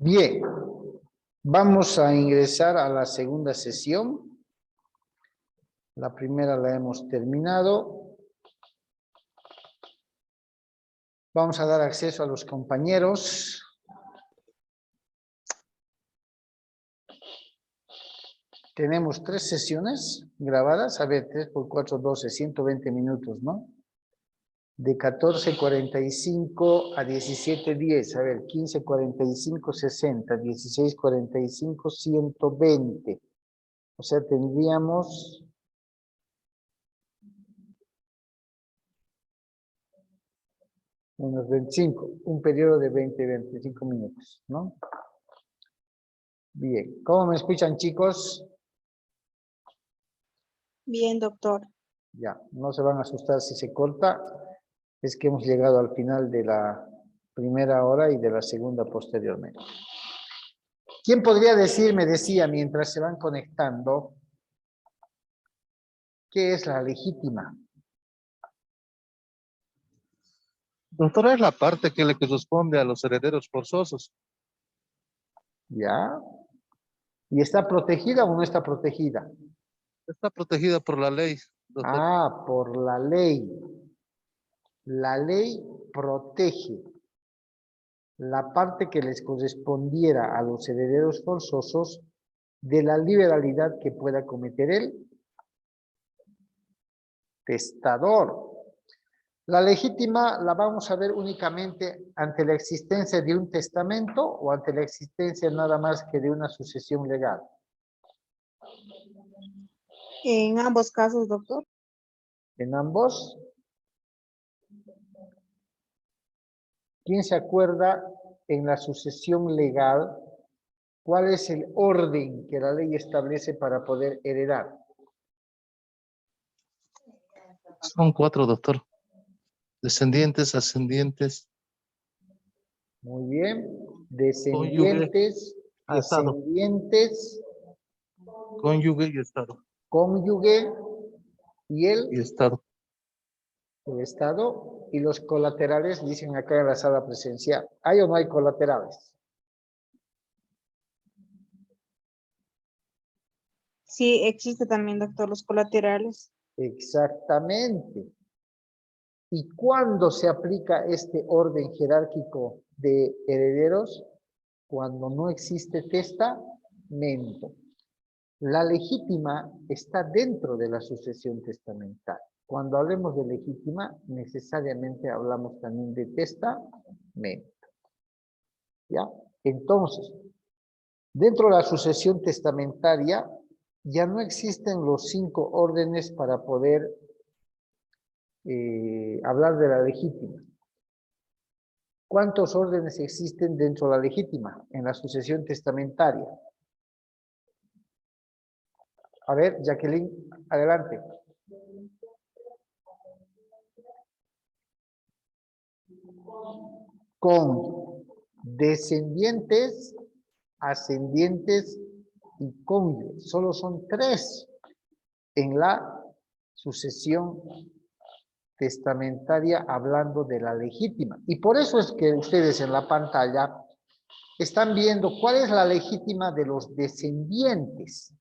Bien, vamos a ingresar a la segunda sesión. La primera la hemos terminado. Vamos a dar acceso a los compañeros. Tenemos 3 sesiones grabadas. A ver, 3 por 4, 12, 120 minutos, ¿no? De 14:45 a 17:10. A ver, 15:45, 60. 16:45, 120. O sea, tendríamos... unos 25, un periodo de 20-25 minutos, ¿no? Bien, ¿cómo me escuchan, chicos? Bien, doctor. Ya, no se van a asustar si se corta, es que hemos llegado al final de la primera hora y de la segunda posteriormente. ¿Quién podría decir, me decía, mientras se van conectando, qué es la legítima? Doctora, es la parte que le corresponde a los herederos forzosos. ¿Ya? ¿Y está protegida o no está protegida? Está protegida por la ley, doctor. Ah, por la ley. La ley protege la parte que les correspondiera a los herederos forzosos de la liberalidad que pueda cometer el testador. La legítima la vamos a ver únicamente ante la existencia de un testamento o ante la existencia nada más que de una sucesión legal. En ambos casos, doctor. En ambos. ¿Quién se acuerda en la sucesión legal cuál es el orden que la ley establece para poder heredar? Son 4, doctor. Descendientes, ascendientes. Muy bien. Cónyuge Descendientes, y estado. ascendientes, Cónyuge y estado. cónyuge y Y estado. el Estado, y los colaterales, dicen acá en la sala presencial. ¿Hay o no hay colaterales? Sí, existe también, doctor, los colaterales. Exactamente. ¿Y cuándo se aplica este orden jerárquico de herederos? Cuando no existe testamento. La legítima está dentro de la sucesión testamentaria. Cuando hablemos de legítima, necesariamente hablamos también de testamento. ¿Ya? Entonces, dentro de la sucesión testamentaria, ya no existen los 5 órdenes para poder hablar de la legítima. ¿Cuántos órdenes existen dentro de la legítima en la sucesión testamentaria? A ver, Jacqueline, adelante. Con descendientes, ascendientes y cónyuges. Solo son 3 en la sucesión testamentaria hablando de la legítima. Y por eso es que ustedes en la pantalla están viendo cuál es la legítima de los descendientes.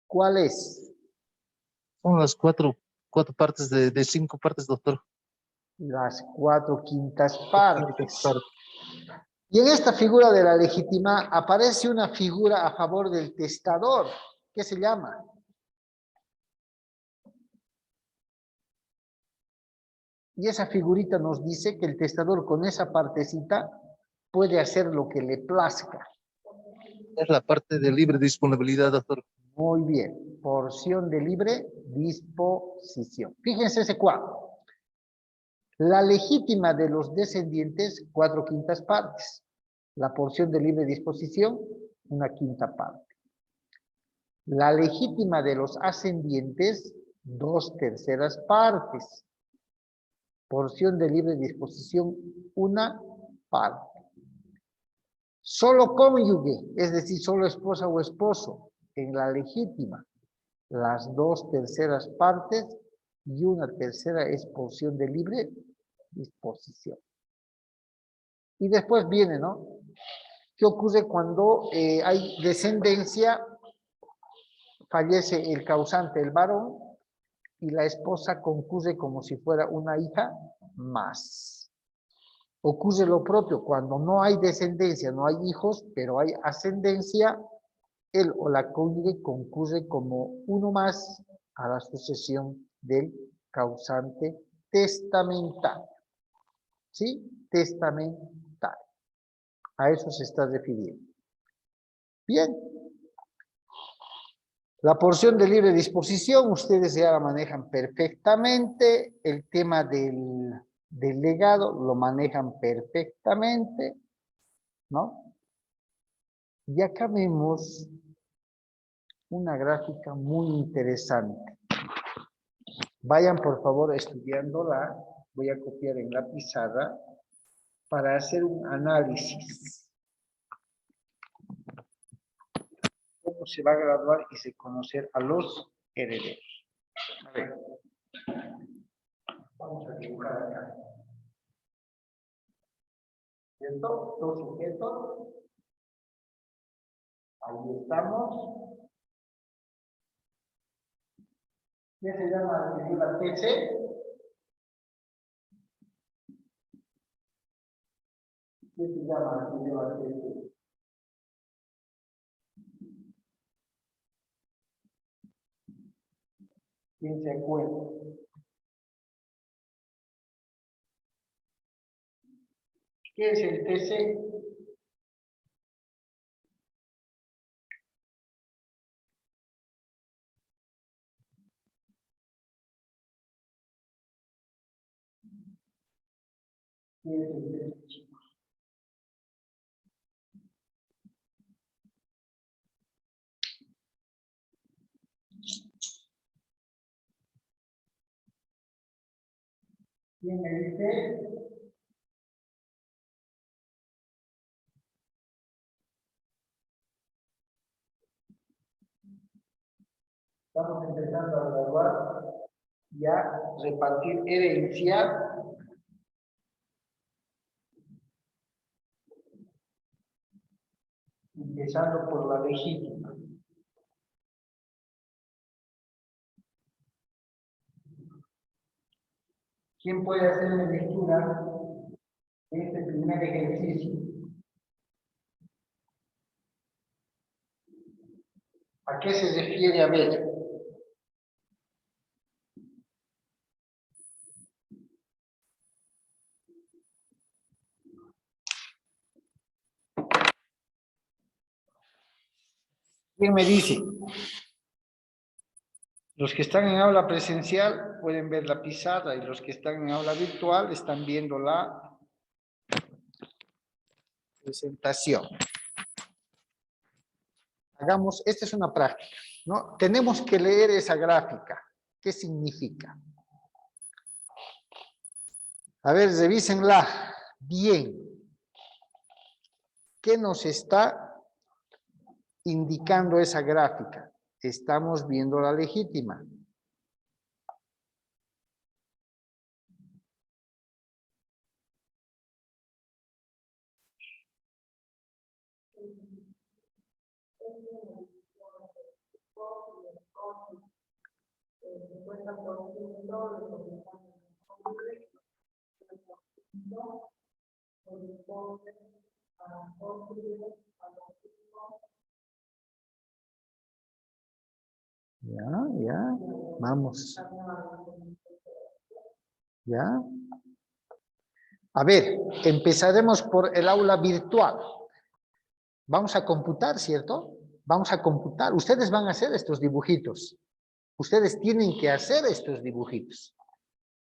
¿Cuál es? Son las 4 partes de 5 partes, doctor. Las 4/5 partes. Y en esta figura de la legítima aparece una figura a favor del testador. ¿Qué se llama? Y esa figurita nos dice que el testador con esa partecita puede hacer lo que le plazca. Es la parte de libre disponibilidad, doctor. Muy bien. Porción de libre disposición. Fíjense ese cuadro. La legítima de los descendientes, 4/5 partes. La porción de libre disposición, 1/5 parte. La legítima de los ascendientes, 2/3 partes. Porción de libre disposición, 1 parte. Solo cónyuge, es decir, solo esposa o esposo, en la legítima, las 2/3 partes y una tercera es porción de libre disposición. Y después viene, ¿no? ¿Qué ocurre cuando hay descendencia? Fallece el causante, el varón, y la esposa concurre como si fuera una hija más. Ocurre lo propio cuando no hay descendencia, no hay hijos, pero hay ascendencia, él o la cónyuge concurre como uno más a la sucesión del causante testamentario. ¿Sí? Testamentario. A eso se está refiriendo. Bien. La porción de libre disposición, ustedes ya la manejan perfectamente. El tema del legado lo manejan perfectamente, ¿no? Y acá vemos una gráfica muy interesante. Vayan por favor estudiándola. Voy a copiar en la pizarra para hacer un análisis. Cómo se va a graduar y se conocer a los herederos. A ver. Vamos a dibujar acá. ¿Cierto? Dos sujetos. Ahí estamos. ¿Qué se llama la figura TC? ¿Qué se llama la figura TC? ¿Quién se acuerda? ¿Qué es el TC? ¿Qué es el TC, chicos? ¿Quién me dice? Estamos empezando a graduar ya repartir herencia. Empezando por la legítima. ¿Quién puede hacer una lectura de este primer ejercicio? ¿A qué se refiere a ver? ¿Quién me dice? Los que están en aula presencial pueden ver la pizarra y los que están en aula virtual están viendo la presentación. Hagamos, esta es una práctica, ¿no? Tenemos que leer esa gráfica. ¿Qué significa? A ver, revísenla bien. ¿Qué nos está indicando esa gráfica? Estamos viendo la legítima. Ya, vamos. Ya. A ver, empezaremos por el aula virtual. Vamos a computar, ¿cierto? Vamos a computar. Ustedes van a hacer estos dibujitos. Ustedes tienen que hacer estos dibujitos.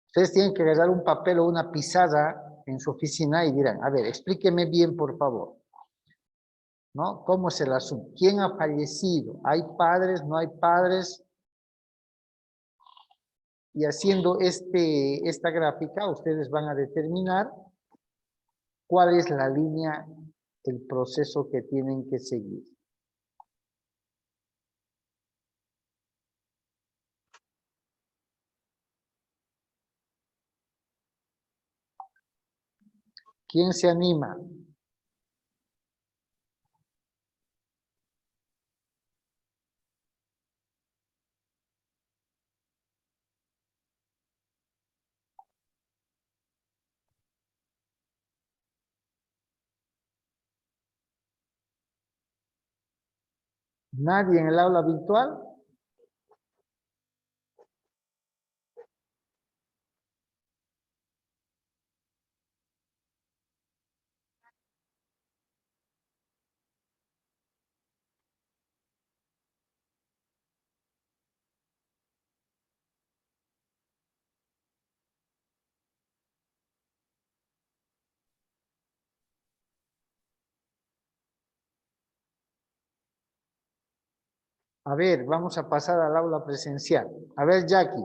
Ustedes tienen que agarrar un papel o una pizarra en su oficina y dirán, a ver, explíqueme bien, por favor. ¿No? ¿Cómo es el asunto? ¿Quién ha fallecido? ¿Hay padres? ¿No hay padres? Y haciendo esta gráfica, ustedes van a determinar cuál es la línea, el proceso que tienen que seguir. ¿Quién se anima? ¿Nadie en el aula virtual? A ver, vamos a pasar al aula presencial. A ver, Jackie.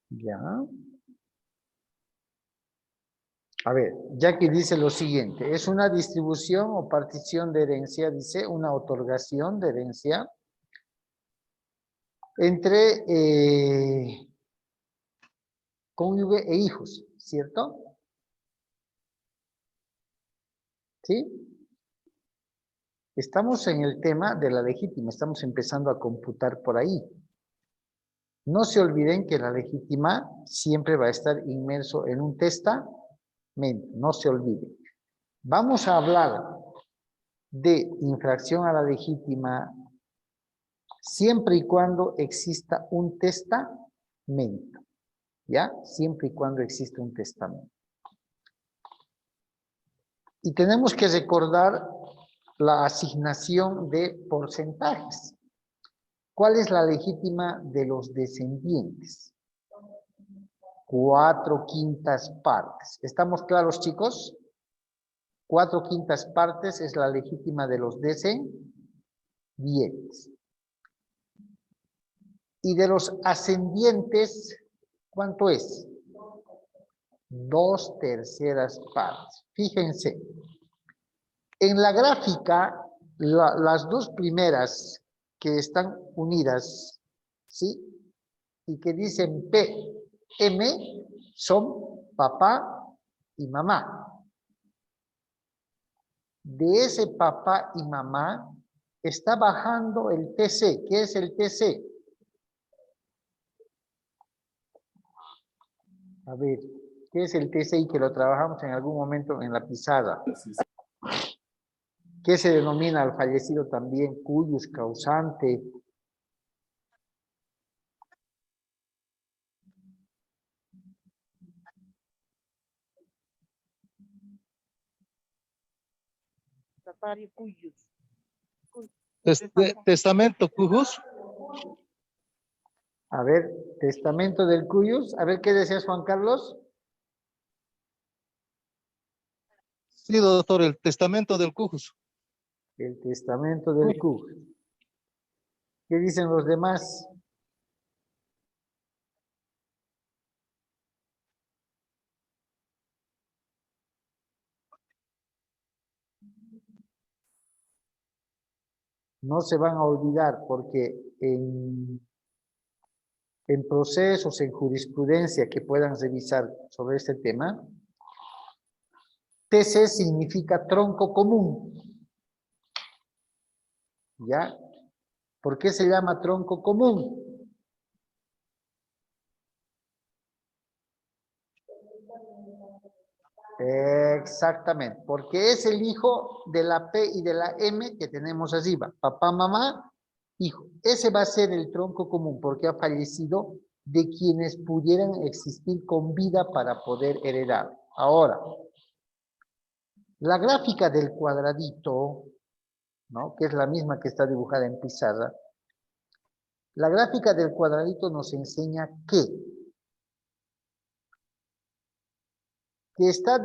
Ya. A ver, Jackie dice lo siguiente. Es una distribución o partición de herencia, dice, una otorgación de herencia entre cónyuge e hijos, ¿cierto? ¿Sí? Estamos en el tema de la legítima, estamos empezando a computar por ahí. No se olviden que la legítima siempre va a estar inmerso en un testamento, no se olviden. Vamos a hablar de infracción a la legítima siempre y cuando exista un testamento, ¿ya? Siempre y cuando exista un testamento. Y tenemos que recordar la asignación de porcentajes. ¿Cuál es la legítima de los descendientes? 4/5 partes. ¿Estamos claros, chicos? 4/5 partes es la legítima de los descendientes. Y de los ascendientes, ¿cuánto es? 2/3 partes. Fíjense, en la gráfica, las dos primeras que están unidas, ¿sí? Y que dicen PM, son papá y mamá. De ese papá y mamá está bajando el TC. ¿Qué es el TC? A ver, ¿qué es el TCI? Que lo trabajamos en algún momento en la pizarra. ¿Qué se denomina al fallecido también? Cuyus, causante. Testamento cujus. A ver, testamento del cuyus. A ver, ¿qué decías, Juan Carlos? Sí, doctor, el testamento del cujus. El testamento del cuyus. ¿Qué dicen los demás? No se van a olvidar porque en procesos, en jurisprudencia que puedan revisar sobre este tema, TC significa tronco común. ¿Ya? ¿Por qué se llama tronco común? Exactamente, porque es el hijo de la P y de la M que tenemos arriba. Papá, mamá, hijo. Ese va a ser el tronco común porque ha fallecido de quienes pudieran existir con vida para poder heredar. Ahora, la gráfica del cuadradito, ¿no? Que es la misma que está dibujada en pizarra. La gráfica del cuadradito nos enseña que está,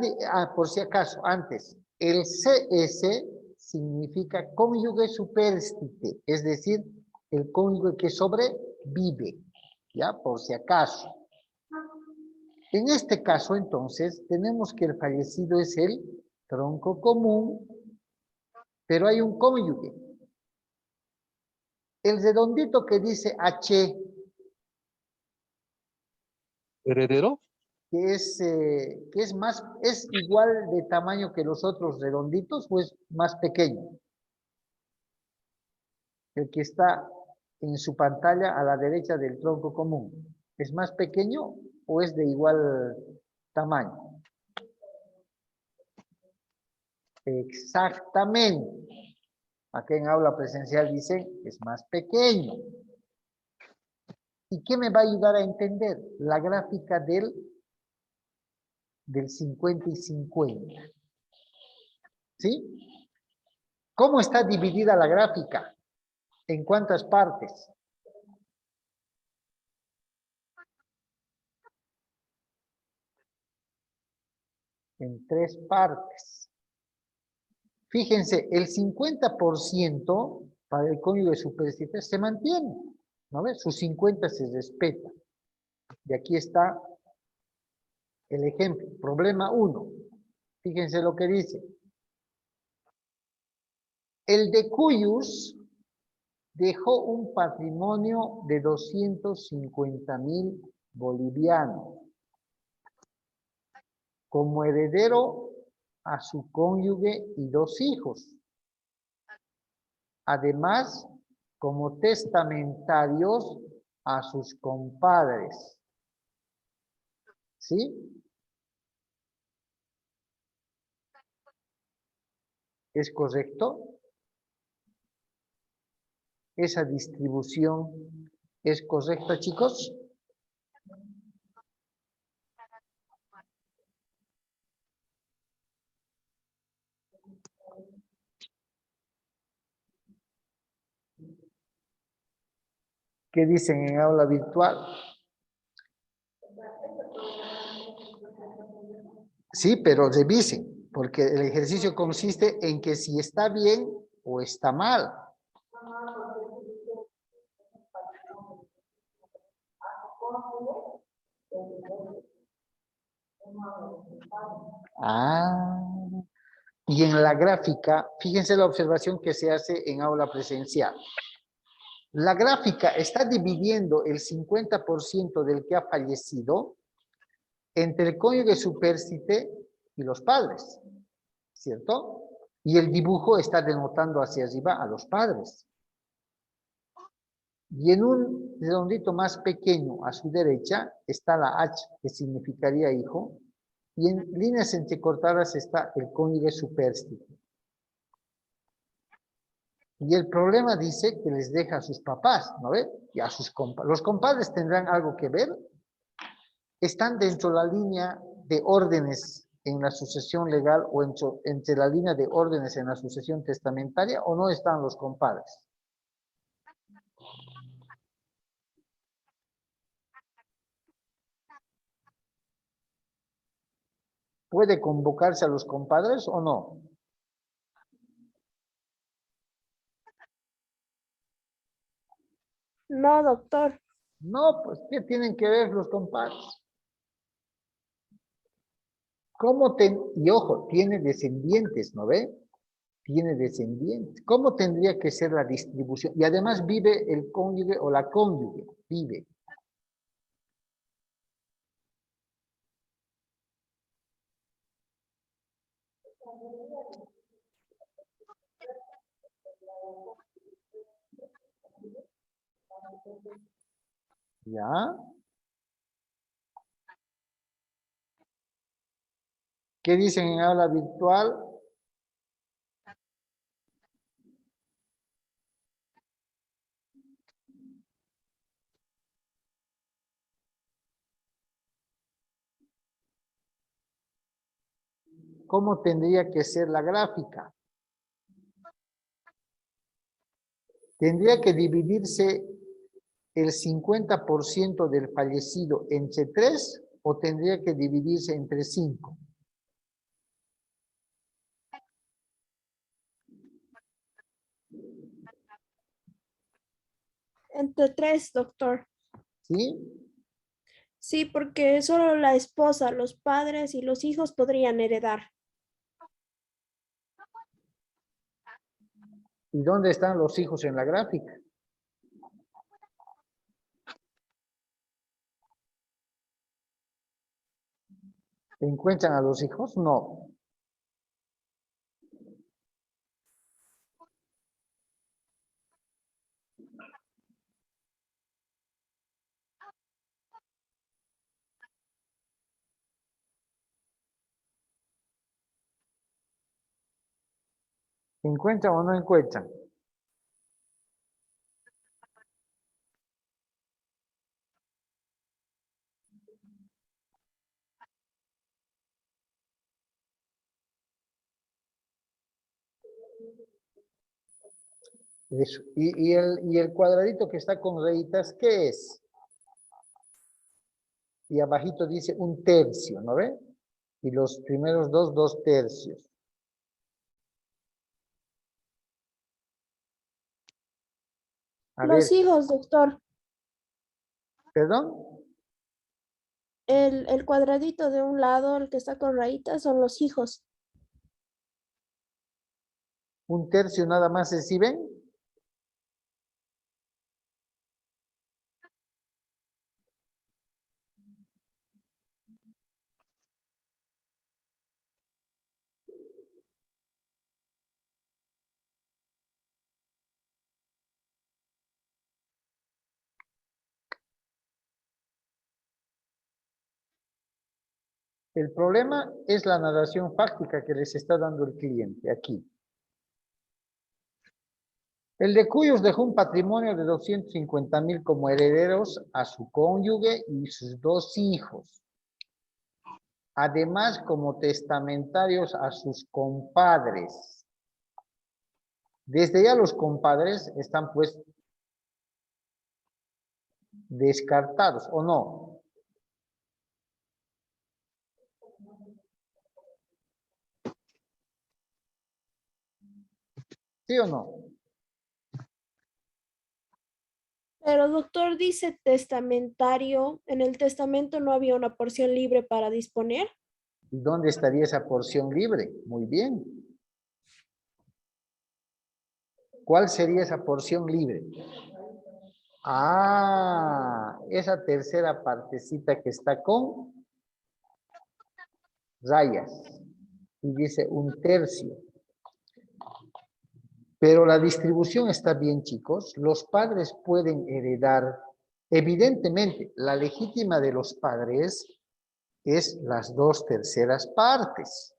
por si acaso, antes, el CS significa cónyuge supérstite, es decir, el cónyuge que sobrevive, ¿ya? Por si acaso. En este caso, entonces, tenemos que el fallecido es el tronco común, pero hay un cónyuge. El redondito que dice H, ¿Heredero? que es igual de tamaño que los otros redonditos o es más pequeño. El que está en su pantalla a la derecha del tronco común, ¿es más pequeño o es de igual tamaño? Exactamente. Aquí en aula presencial dicen es más pequeño. ¿Y qué me va a ayudar a entender? La gráfica del 50 y 50. ¿Sí? ¿Cómo está dividida la gráfica? ¿En cuántas partes? En 3 partes. Fíjense, el 50% para el cónyuge supersticioso se mantiene, ¿no ves? Su 50 se respeta. Y aquí está el ejemplo. Problema 1. Fíjense lo que dice. El de Cuyus dejó un patrimonio de 250.000 bolivianos como heredero a su cónyuge y 2 hijos. Además, como testamentarios a sus compadres. ¿Sí? ¿Es correcto? ¿Esa distribución es correcta, chicos? ¿Qué dicen en aula virtual? Sí, pero revisen, porque el ejercicio consiste en que si está bien o está mal. Ah, y en la gráfica, fíjense la observación que se hace en aula presencial. La gráfica está dividiendo el 50% del que ha fallecido entre el cónyuge superstite y los padres, ¿cierto? Y el dibujo está denotando hacia arriba a los padres. Y en un redondito más pequeño a su derecha está la H, que significaría hijo, y en líneas entrecortadas está el cónyuge superstite. Y el problema dice que les deja a sus papás, ¿no ve? Y a sus compadres. ¿Los compadres tendrán algo que ver? ¿Están dentro de la línea de órdenes en la sucesión legal o entre la línea de órdenes en la sucesión testamentaria o no están los compadres? ¿Puede convocarse a los compadres o no? No, doctor. No, pues, ¿qué tienen que ver los compadres? Y ojo, tiene descendientes, ¿no ve? Tiene descendientes. ¿Cómo tendría que ser la distribución? Y además vive el cónyuge o la cónyuge, vive. ¿Ya? ¿Qué dicen en aula virtual? ¿Cómo tendría que ser la gráfica? ¿Tendría que dividirse el 50% del fallecido entre 3 o tendría que dividirse entre 5? Entre 3, doctor. ¿Sí? Sí, porque solo la esposa, los padres y los hijos podrían heredar. ¿Y dónde están los hijos en la gráfica? ¿Encuentran a los hijos? No. ¿Encuentran o no encuentran? Eso. Y el cuadradito que está con rayitas, ¿qué es? Y abajito dice 1/3, ¿no ve? Y los primeros dos, 2/3. A ver, Los hijos, doctor. ¿perdón? El cuadradito de un lado, el que está con rayitas, son los hijos. 1/3 nada más, ¿sí ven? El problema es la narración fáctica que les está dando el cliente aquí. El de Cuyos dejó un patrimonio de 250,000 como herederos a su cónyuge y sus 2 hijos. Además, como testamentarios a sus compadres. Desde ya los compadres están pues descartados, ¿o no? ¿Sí o no? Pero doctor dice testamentario. En el testamento no había una porción libre para disponer. ¿Y dónde estaría esa porción libre? Muy bien. ¿Cuál sería esa porción libre? Ah, esa tercera partecita que está con rayas. Y dice 1/3. Pero la distribución está bien, chicos. Los padres pueden heredar. Evidentemente, la legítima de los padres es las 2/3 partes,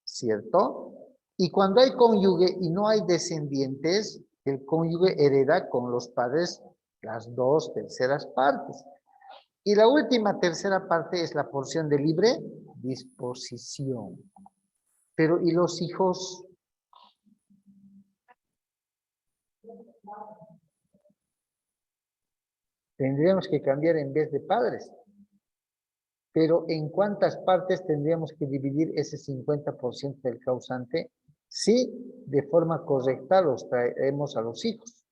¿cierto? Y cuando hay cónyuge y no hay descendientes, el cónyuge hereda con los padres las 2/3 partes. Y la última tercera parte es la porción de libre disposición. Pero, ¿y los hijos? Tendríamos que cambiar en vez de padres. Pero ¿en cuántas partes tendríamos que dividir ese 50% del causante? Si de forma correcta los traemos a los hijos.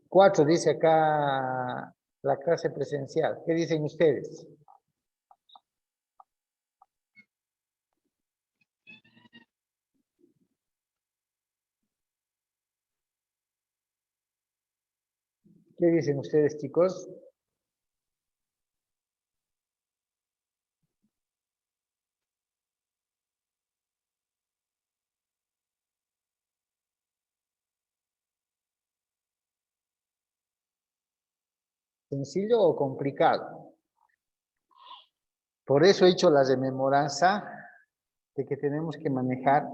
4 dice acá la clase presencial. ¿Qué dicen ustedes? ¿Qué dicen ustedes, chicos? ¿Sencillo o complicado? Por eso he hecho la rememoranza de que tenemos que manejar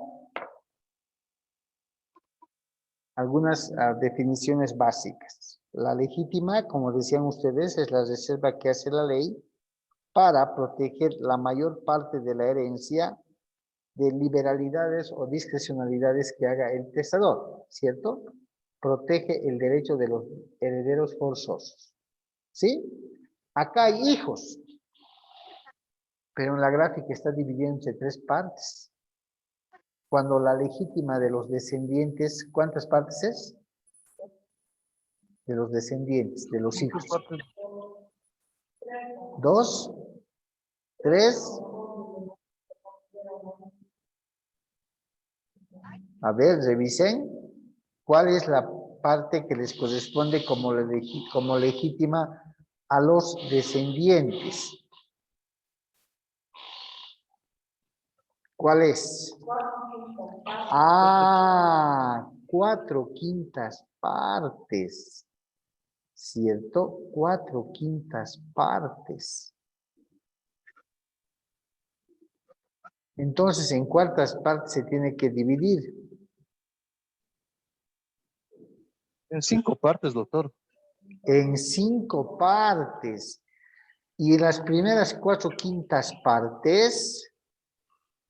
algunas definiciones básicas. La legítima, como decían ustedes, es la reserva que hace la ley para proteger la mayor parte de la herencia de liberalidades o discrecionalidades que haga el testador, ¿cierto? Protege el derecho de los herederos forzosos. ¿Sí? Acá hay hijos, pero en la gráfica está dividida entre 3 partes. Cuando la legítima de los descendientes, ¿cuántas partes es? De los descendientes, de los hijos. ¿Dos? ¿Tres? A ver, revisen. ¿Cuál es la parte que les corresponde como legítima a los descendientes? ¿Cuál es? Ah, 4/5 partes. ¿Cierto? 4/5 partes. Entonces, ¿en cuántas partes se tiene que dividir? En 5 partes, doctor. En 5 partes. Y las primeras 4/5 partes,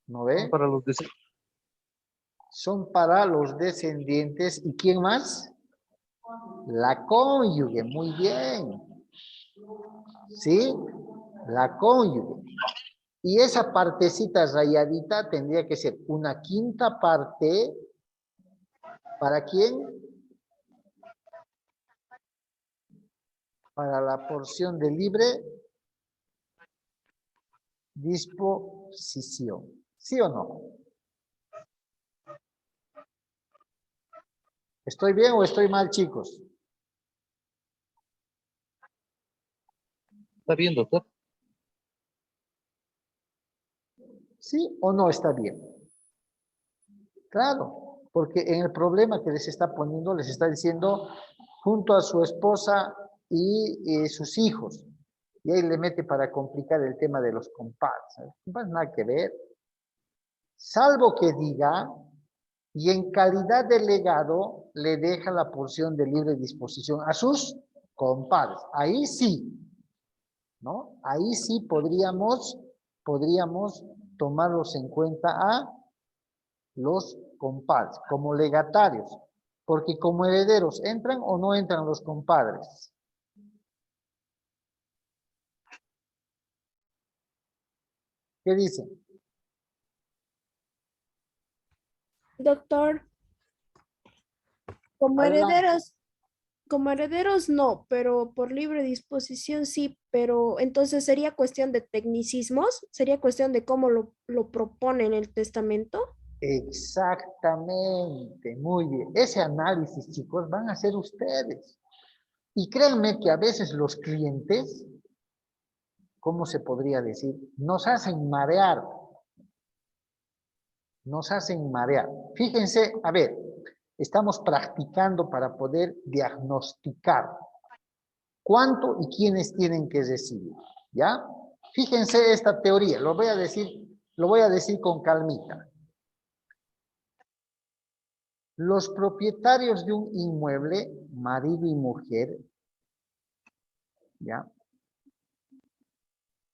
¿no ve? Para los descendientes. Son para los descendientes. ¿Y quién más? La cónyuge, muy bien. ¿Sí? La cónyuge. Y esa partecita rayadita tendría que ser 1/5 parte. ¿Para quién? Para la porción de libre disposición. ¿Sí o no? ¿Estoy bien o estoy mal, chicos? ¿Está bien, doctor? ¿Sí o no está bien? Claro, porque en el problema que les está poniendo, les está diciendo junto a su esposa y sus hijos. Y ahí le mete para complicar el tema de los compadres. Los compadres nada que ver. Salvo que diga, y en calidad de legado le deja la porción de libre disposición a sus compadres. Ahí sí, ¿no? Ahí sí podríamos tomarlos en cuenta a los compadres como legatarios, porque como herederos entran o no entran los compadres. ¿Qué dicen? Doctor, como Adelante. herederos, como herederos no, pero por libre disposición sí, pero entonces sería cuestión de tecnicismos, sería cuestión de cómo lo propone en el testamento. Exactamente, muy bien. Ese análisis, chicos, van a hacer ustedes. Y créanme que a veces los clientes, ¿cómo se podría decir? Nos hacen marear. Nos hacen marear. Fíjense, a ver, estamos practicando para poder diagnosticar cuánto y quiénes tienen que recibir. ¿Ya? Fíjense esta teoría, lo voy a decir con calmita. Los propietarios de un inmueble, marido y mujer, ¿ya?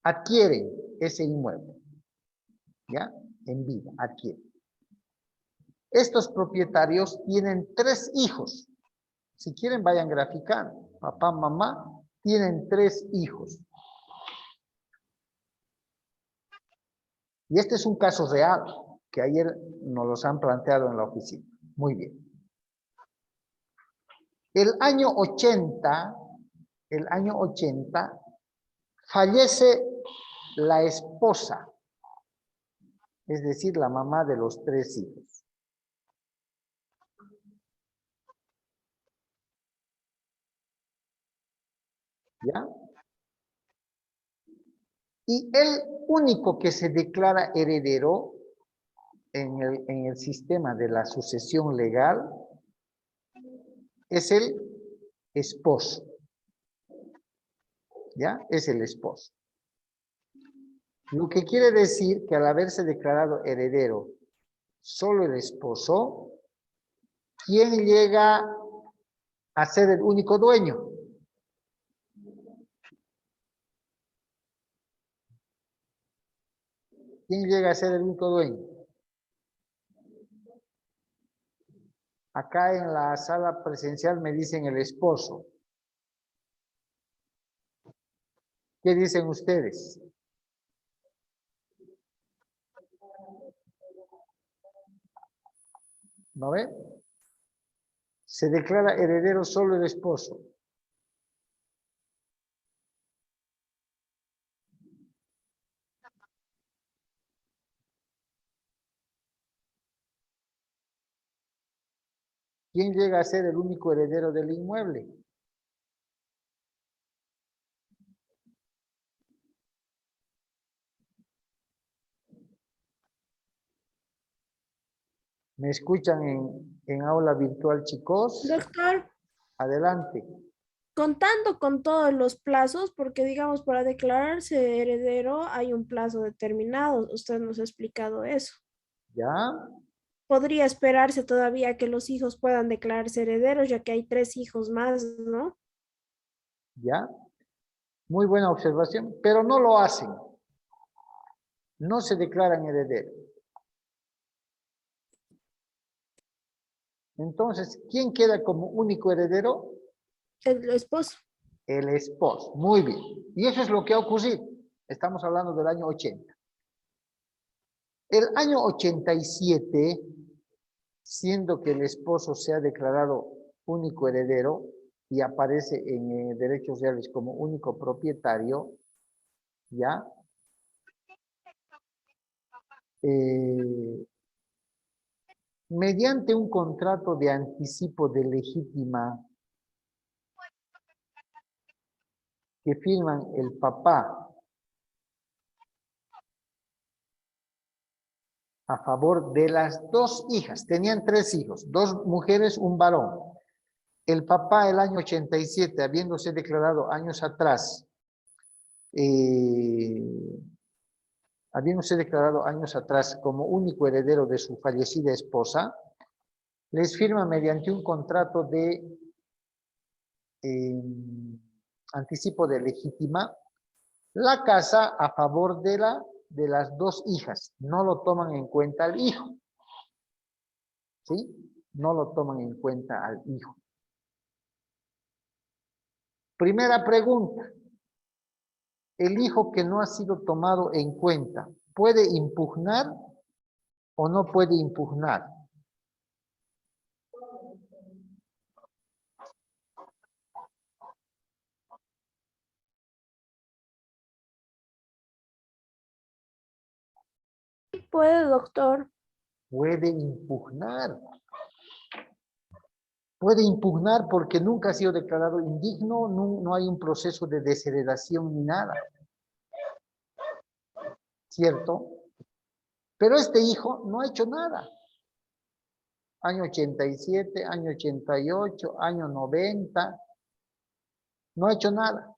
Adquieren ese inmueble, ¿ya? En vida, adquieren. Estos propietarios tienen 3 hijos. Si quieren, vayan graficando. Papá, mamá, tienen 3 hijos. Y este es un caso real, que ayer nos los han planteado en la oficina. Muy bien. El año 80, fallece la esposa, es decir, la mamá de los 3 hijos. ¿Ya? Y el único que se declara heredero en el sistema de la sucesión legal es el esposo. ¿Ya? Es el esposo. Lo que quiere decir que al haberse declarado heredero solo el esposo, ¿quién llega a ser el único dueño? ¿Quién llega a ser el único dueño? Acá en la sala presencial me dicen el esposo. ¿Qué dicen ustedes? ¿No ve? Se declara heredero solo el esposo. ¿Quién llega a ser el único heredero del inmueble? ¿Me escuchan en aula virtual, chicos? Doctor, Adelante. contando con todos los plazos, porque digamos, para declararse heredero hay un plazo determinado. Usted nos ha explicado eso. ¿Ya? Podría esperarse todavía que los hijos puedan declararse herederos, ya que hay 3 hijos más, ¿no? ¿Ya? Muy buena observación, pero no lo hacen. No se declaran herederos. Entonces, ¿quién queda como único heredero? El esposo. El esposo. Muy bien. Y eso es lo que ha ocurrido. Estamos hablando del año 80. El año 87, siendo que el esposo se ha declarado único heredero y aparece en derechos reales como único propietario, ¿ya? Mediante un contrato de anticipo de legítima que firman el papá a favor de las 2 hijas. Tenían 3 hijos, 2 mujeres, un varón. El papá el año 87, habiéndose declarado años atrás, como único heredero de su fallecida esposa, les firma mediante un contrato de anticipo de legítima la casa a favor de las 2 hijas. No lo toman en cuenta al hijo. ¿Sí? No lo toman en cuenta al hijo. Primera pregunta. El hijo que no ha sido tomado en cuenta, ¿puede impugnar o no puede impugnar? Puede, doctor. Puede impugnar. Puede impugnar porque nunca ha sido declarado indigno, no hay un proceso de desheredación ni nada. ¿Cierto? Pero este hijo no ha hecho nada. Año 87, año 88, año 90, no ha hecho nada.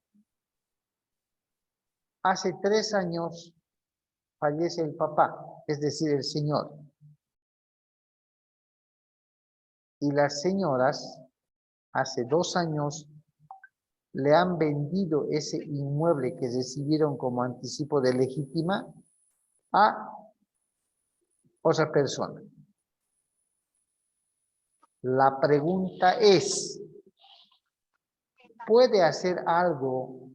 Hace 3 años fallece el papá, es decir, el señor. Y las señoras, hace 2 años, le han vendido ese inmueble que recibieron como anticipo de legítima a otra persona. La pregunta es, ¿puede hacer algo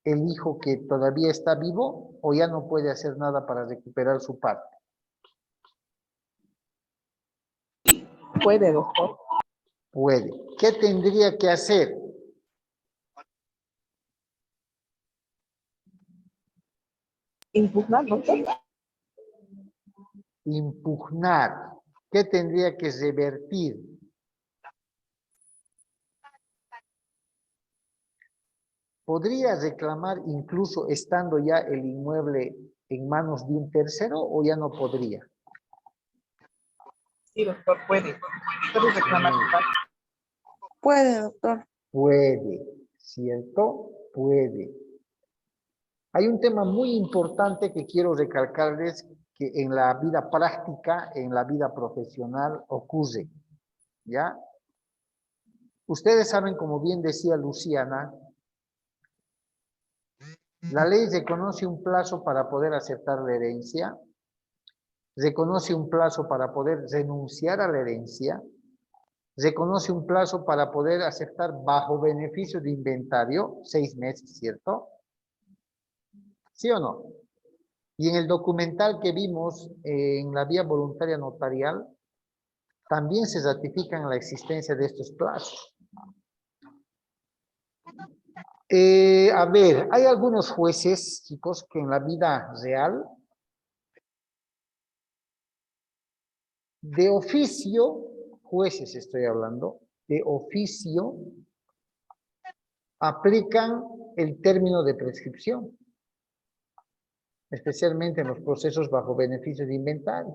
el hijo que todavía está vivo o ya no puede hacer nada para recuperar su parte? Puede, doctor. Puede. ¿Qué tendría que hacer? Impugnar, doctor. Impugnar. ¿Qué tendría que revertir? ¿Podría reclamar incluso estando ya el inmueble en manos de un tercero o ya no podría? Sí, doctor, puede. Puede reclamar su parte. Puede, doctor. Puede, ¿cierto? Puede. Hay un tema muy importante que quiero recalcarles que en la vida práctica, en la vida profesional ocurre, ¿ya? Ustedes saben, como bien decía Luciana, la ley reconoce un plazo para poder aceptar la herencia, reconoce un plazo para poder renunciar a la herencia, reconoce un plazo para poder aceptar bajo beneficio de inventario, 6 meses, ¿cierto? ¿Sí o no? Y en el documental que vimos en la vía voluntaria notarial, también se ratifican la existencia de estos plazos. A ver, hay algunos jueces, chicos, que en la vida real, de oficio, jueces estoy hablando, de oficio, aplican el término de prescripción, especialmente en los procesos bajo beneficio de inventario.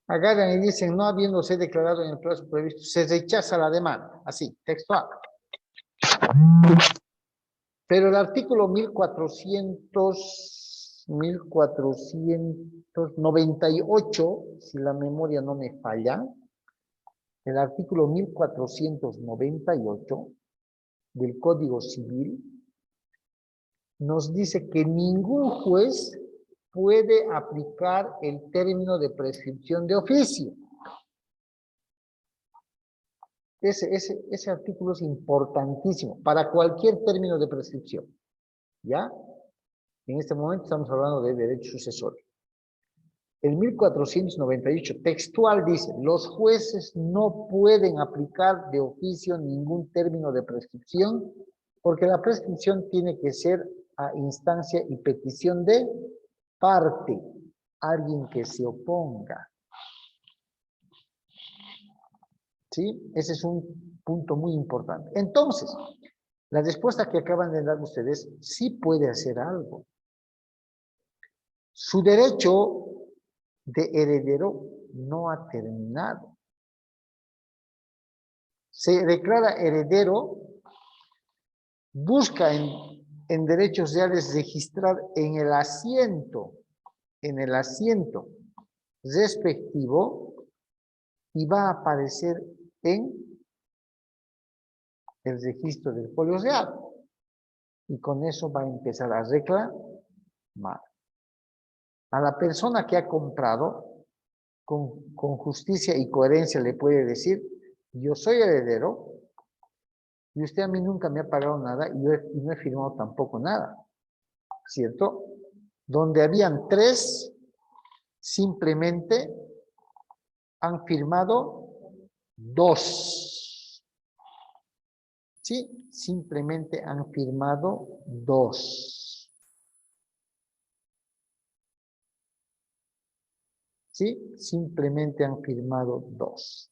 Agarran y dicen, no habiéndose declarado en el plazo previsto, se rechaza la demanda, así, textual. Pero el artículo 1498, si la memoria no me falla, el artículo 1498 del Código Civil nos dice que ningún juez puede aplicar el término de prescripción de oficio. Ese artículo es importantísimo para cualquier término de prescripción. ¿Ya? En este momento estamos hablando de derecho sucesorio. El 1498 textual dice, los jueces no pueden aplicar de oficio ningún término de prescripción porque la prescripción tiene que ser a instancia y petición de parte, alguien que se oponga. ¿Sí? Ese es un punto muy importante. Entonces, la respuesta que acaban de dar ustedes sí puede hacer algo. Su derecho de heredero no ha terminado. Se declara heredero, busca en derechos reales registrar en el asiento respectivo y va a aparecer en el registro del folio real. Y con eso va a empezar a reclamar. A la persona que ha comprado, con justicia y coherencia le puede decir, yo soy heredero y usted a mí nunca me ha pagado nada y no he firmado tampoco nada. ¿Cierto? Donde habían 3, simplemente han firmado 2. ¿Sí? Simplemente han firmado 2. ¿Sí? Simplemente han firmado 2.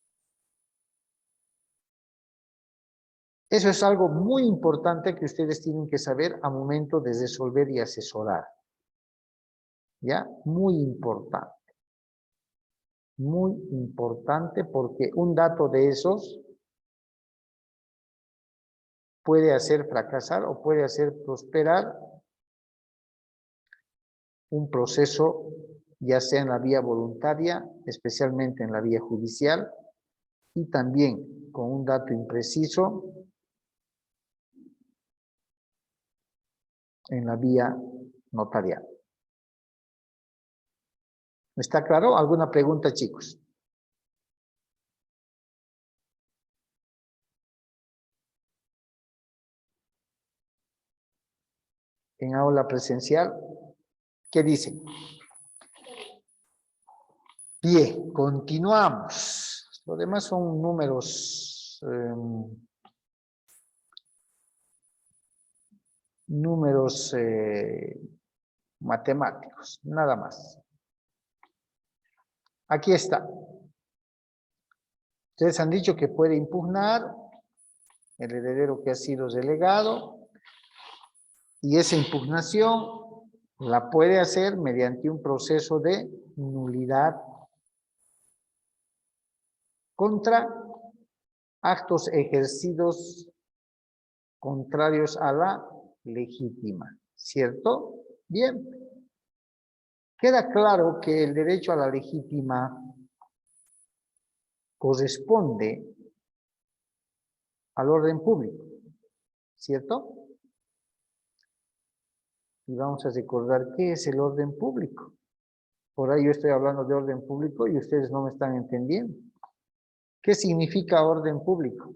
Eso es algo muy importante que ustedes tienen que saber a momento de resolver y asesorar. ¿Ya? Muy importante. Muy importante porque un dato de esos puede hacer fracasar o puede hacer prosperar un proceso, ya sea en la vía voluntaria, especialmente en la vía judicial, y también con un dato impreciso en la vía notarial. ¿Está claro? ¿Alguna pregunta, chicos? En aula presencial, ¿qué dicen? Bien, continuamos. Lo demás son números, matemáticos, nada más. Aquí está. Ustedes han dicho que puede impugnar el heredero que ha sido relegado y esa impugnación la puede hacer mediante un proceso de nulidad contra actos ejercidos contrarios a la legítima, ¿cierto? Bien. Queda claro que el derecho a la legítima corresponde al orden público, ¿cierto? Y vamos a recordar qué es el orden público. Por ahí yo estoy hablando de orden público y ustedes no me están entendiendo. ¿Qué significa orden público?